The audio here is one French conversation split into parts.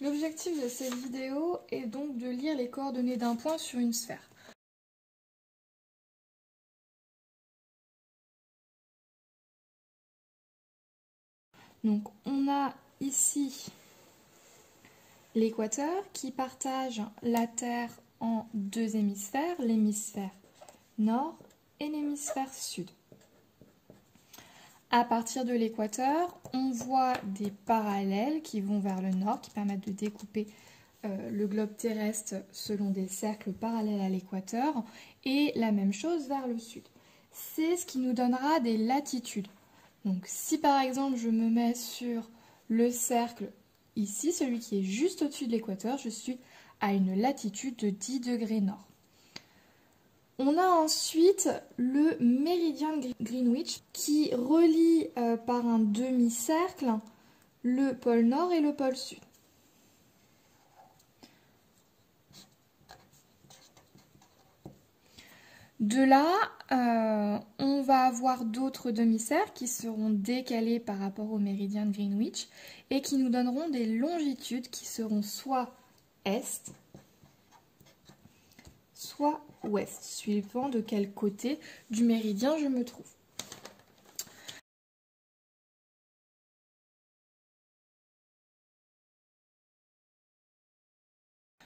L'objectif de cette vidéo est donc de lire les coordonnées d'un point sur une sphère. Donc on a ici l'équateur qui partage la Terre en deux hémisphères, l'hémisphère nord et l'hémisphère sud. À partir de l'équateur, on voit des parallèles qui vont vers le nord, qui permettent de découper le globe terrestre selon des cercles parallèles à l'équateur, et la même chose vers le sud. C'est ce qui nous donnera des latitudes. Donc si par exemple je me mets sur le cercle ici, celui qui est juste au-dessus de l'équateur, je suis à une latitude de 10 degrés nord. On a ensuite le méridien de Greenwich qui relie par un demi-cercle le pôle nord et le pôle sud. De là, on va avoir d'autres demi-cercles qui seront décalés par rapport au méridien de Greenwich et qui nous donneront des longitudes qui seront soit est, soit ouest, suivant de quel côté du méridien je me trouve.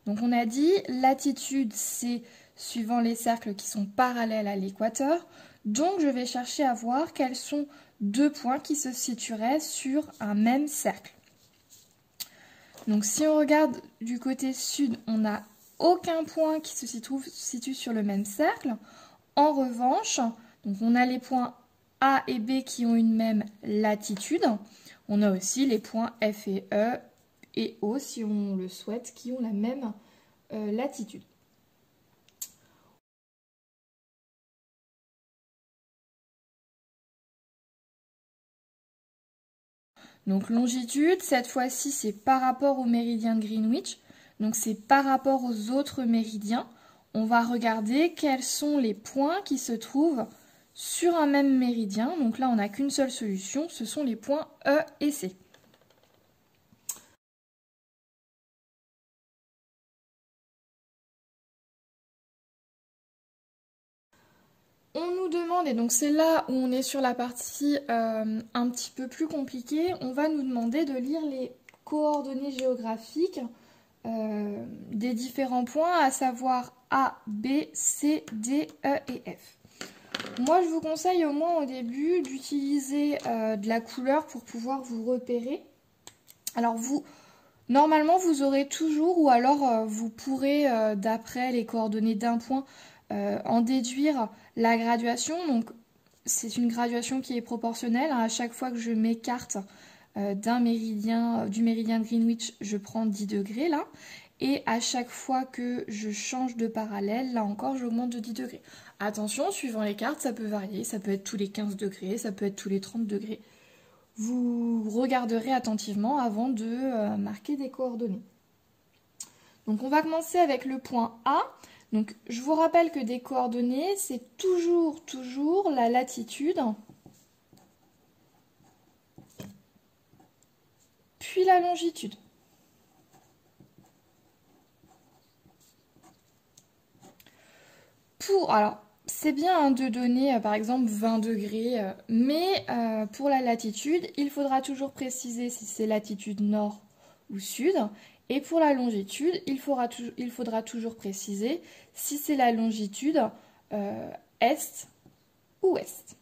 Donc on a dit, latitude c'est suivant les cercles qui sont parallèles à l'équateur, donc je vais chercher à voir quels sont deux points qui se situeraient sur un même cercle. Donc si on regarde du côté sud, on n'a aucun point qui se situe sur le même cercle. En revanche, donc on a les points A et B qui ont une même latitude. On a aussi les points F et E et O, si on le souhaite, qui ont la même latitude. Donc longitude, cette fois-ci, c'est par rapport au méridien de Greenwich. Donc c'est par rapport aux autres méridiens. On va regarder quels sont les points qui se trouvent sur un même méridien. Donc là, on n'a qu'une seule solution, ce sont les points E et C. On nous demande, et donc c'est là où on est sur la partie un petit peu plus compliquée, on va nous demander de lire les coordonnées géographiques des différents points, à savoir A, B, C, D, E et F. Moi, je vous conseille au moins au début d'utiliser de la couleur pour pouvoir vous repérer. Alors normalement, vous aurez toujours, ou alors vous pourrez, d'après les coordonnées d'un point, en déduire la graduation. Donc, c'est une graduation qui est proportionnelle. À chaque fois que je m'écarte du méridien de Greenwich, je prends 10 degrés là. Et à chaque fois que je change de parallèle, là encore, j'augmente de 10 degrés. Attention, suivant les cartes, ça peut varier. Ça peut être tous les 15 degrés, ça peut être tous les 30 degrés. Vous regarderez attentivement avant de marquer des coordonnées. Donc on va commencer avec le point A. Donc je vous rappelle que des coordonnées, c'est toujours la latitude, puis la longitude. Alors, c'est bien de donner par exemple 20 degrés, mais pour la latitude, il faudra toujours préciser si c'est latitude nord ou sud. Et pour la longitude, il faudra toujours préciser si c'est la longitude est ou ouest.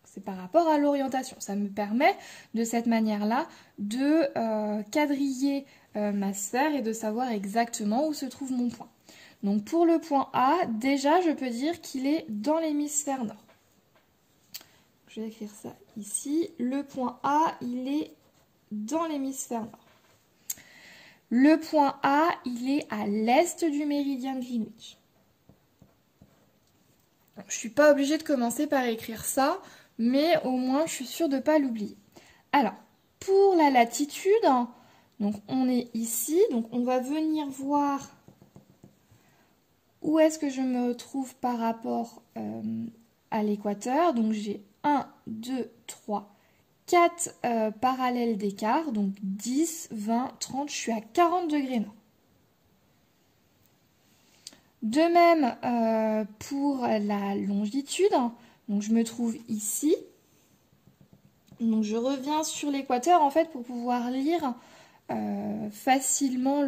C'est par rapport à l'orientation. Ça me permet de cette manière-là de quadriller ma sphère et de savoir exactement où se trouve mon point. Donc pour le point A, déjà je peux dire qu'il est dans l'hémisphère nord. Je vais écrire ça ici. Le point A, il est dans l'hémisphère nord. Le point A, il est à l'est du méridien de Greenwich. Je ne suis pas obligée de commencer par écrire ça, mais au moins je suis sûre de ne pas l'oublier. Alors, pour la latitude, donc on est ici, donc on va venir voir où est-ce que je me trouve par rapport à l'équateur. Donc j'ai 1, 2, 3, 4 parallèles d'écart, donc 10, 20, 30, je suis à 40 degrés nord. De même pour la longitude, donc je me trouve ici. Donc je reviens sur l'équateur en fait pour pouvoir lire facilement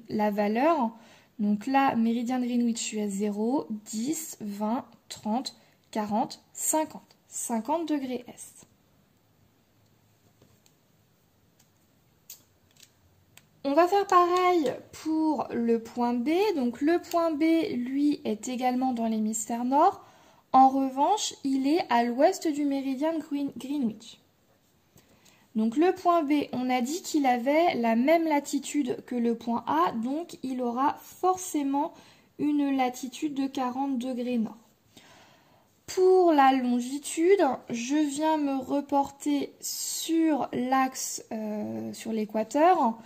la valeur. Donc là, méridien de Greenwich, je suis à 0, 10, 20, 30, 40, 50. 50 degrés est. On va faire pareil pour le point B. Donc le point B, lui, est également dans l'hémisphère nord. En revanche, il est à l'ouest du méridien de Greenwich. Donc le point B, on a dit qu'il avait la même latitude que le point A, donc il aura forcément une latitude de 40 degrés nord. Pour la longitude, je viens me reporter sur l'axe, sur l'équateur.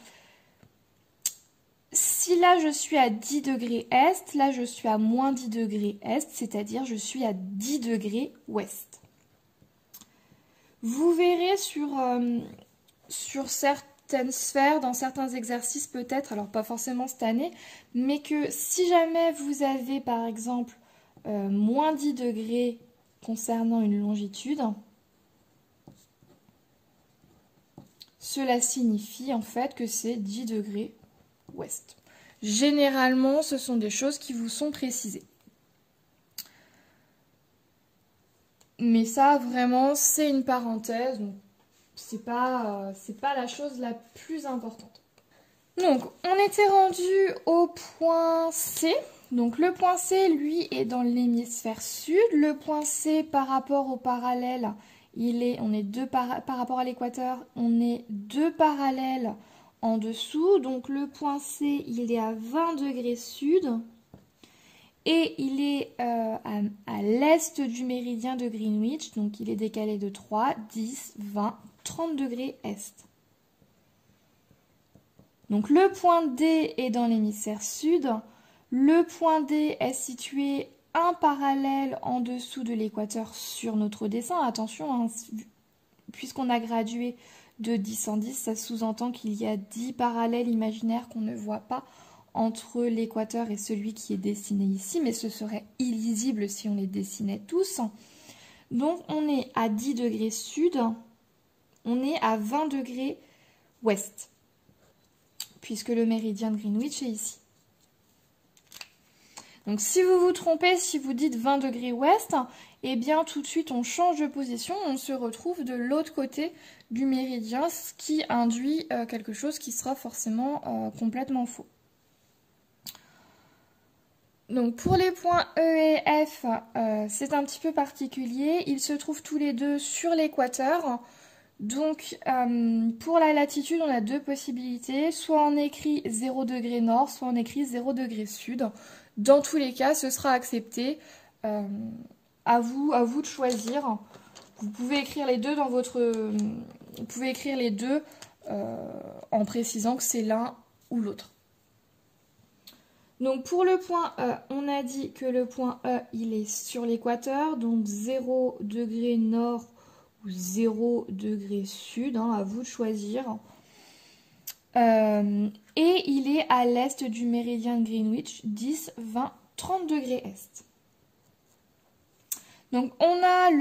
Si là je suis à 10 degrés est, là je suis à moins 10 degrés est, c'est-à-dire je suis à 10 degrés ouest. Vous verrez sur certaines sphères, dans certains exercices peut-être, alors pas forcément cette année, mais que si jamais vous avez par exemple moins 10 degrés concernant une longitude, cela signifie en fait que c'est 10 degrés ouest. Généralement, ce sont des choses qui vous sont précisées. Mais ça, vraiment, c'est une parenthèse, donc c'est pas la chose la plus importante. Donc, on était rendu au point C. Donc, le point C, lui, est dans l'hémisphère sud. Le point C, par rapport au parallèle, on est par rapport à l'équateur, on est 2 parallèles en dessous. Donc, le point C, il est à 20 degrés sud. Et il est à l'est du méridien de Greenwich, donc il est décalé de 3, 10, 20, 30 degrés est. Donc le point D est dans l'hémisphère sud. Le point D est situé un parallèle en dessous de l'équateur sur notre dessin. Attention, hein, puisqu'on a gradué de 10 en 10, ça sous-entend qu'il y a 10 parallèles imaginaires qu'on ne voit pas entre l'équateur et celui qui est dessiné ici, mais ce serait illisible si on les dessinait tous. Donc on est à 10 degrés sud, on est à 20 degrés ouest, puisque le méridien de Greenwich est ici. Donc si vous vous trompez, si vous dites 20 degrés ouest, eh bien tout de suite on change de position, on se retrouve de l'autre côté du méridien, ce qui induit quelque chose qui sera forcément complètement faux. Donc pour les points E et F, c'est un petit peu particulier. Ils se trouvent tous les deux sur l'équateur. Donc pour la latitude, on a deux possibilités. Soit on écrit 0 degré nord, soit on écrit 0 degré sud. Dans tous les cas, ce sera accepté. À vous de choisir. Vous pouvez écrire les deux dans votre... Vous pouvez écrire les deux en précisant que c'est l'un ou l'autre. Donc pour le point E, on a dit que le point E, il est sur l'équateur, donc 0 degré nord ou 0 degré sud, hein, à vous de choisir. Et il est à l'est du méridien de Greenwich, 10, 20, 30 degrés est. Donc on a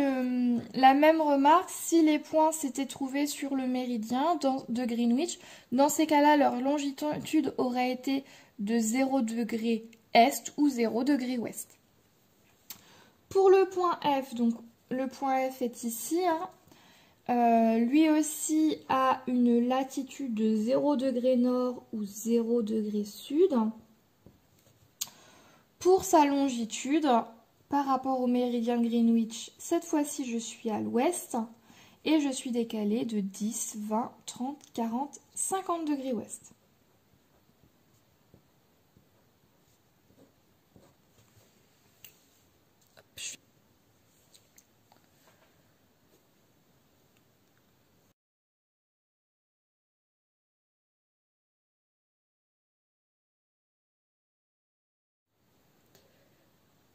la même remarque si les points s'étaient trouvés sur le méridien de Greenwich. Dans ces cas-là, leur longitude aurait été de 0 degré est ou 0 degré ouest. Pour le point F, donc le point F est ici, hein, lui aussi a une latitude de 0 degré nord ou 0 degré sud. Pour sa longitude, par rapport au méridien de Greenwich, cette fois-ci je suis à l'ouest et je suis décalée de 10, 20, 30, 40, 50 degrés ouest.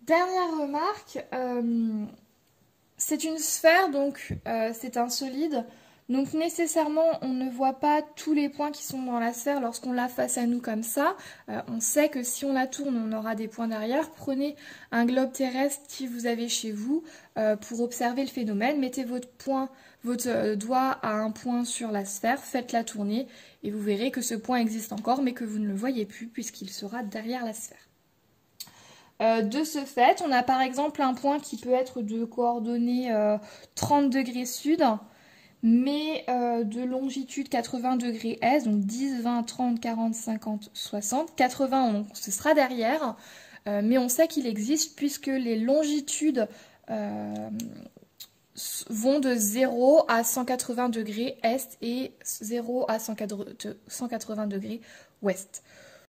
Dernière remarque, c'est une sphère, donc c'est un solide. Donc nécessairement, on ne voit pas tous les points qui sont dans la sphère lorsqu'on l'a face à nous comme ça. On sait que si on la tourne, on aura des points derrière. Prenez un globe terrestre que vous avez chez vous pour observer le phénomène. Mettez votre doigt à un point sur la sphère, faites-la tourner et vous verrez que ce point existe encore mais que vous ne le voyez plus puisqu'il sera derrière la sphère. De ce fait, on a par exemple un point qui peut être de coordonnées 30 degrés sud, mais de longitude 80 degrés est, donc 10, 20, 30, 40, 50, 60. 80, ce sera derrière, mais on sait qu'il existe puisque les longitudes vont de 0 à 180 degrés est et 0 à 180 degrés ouest.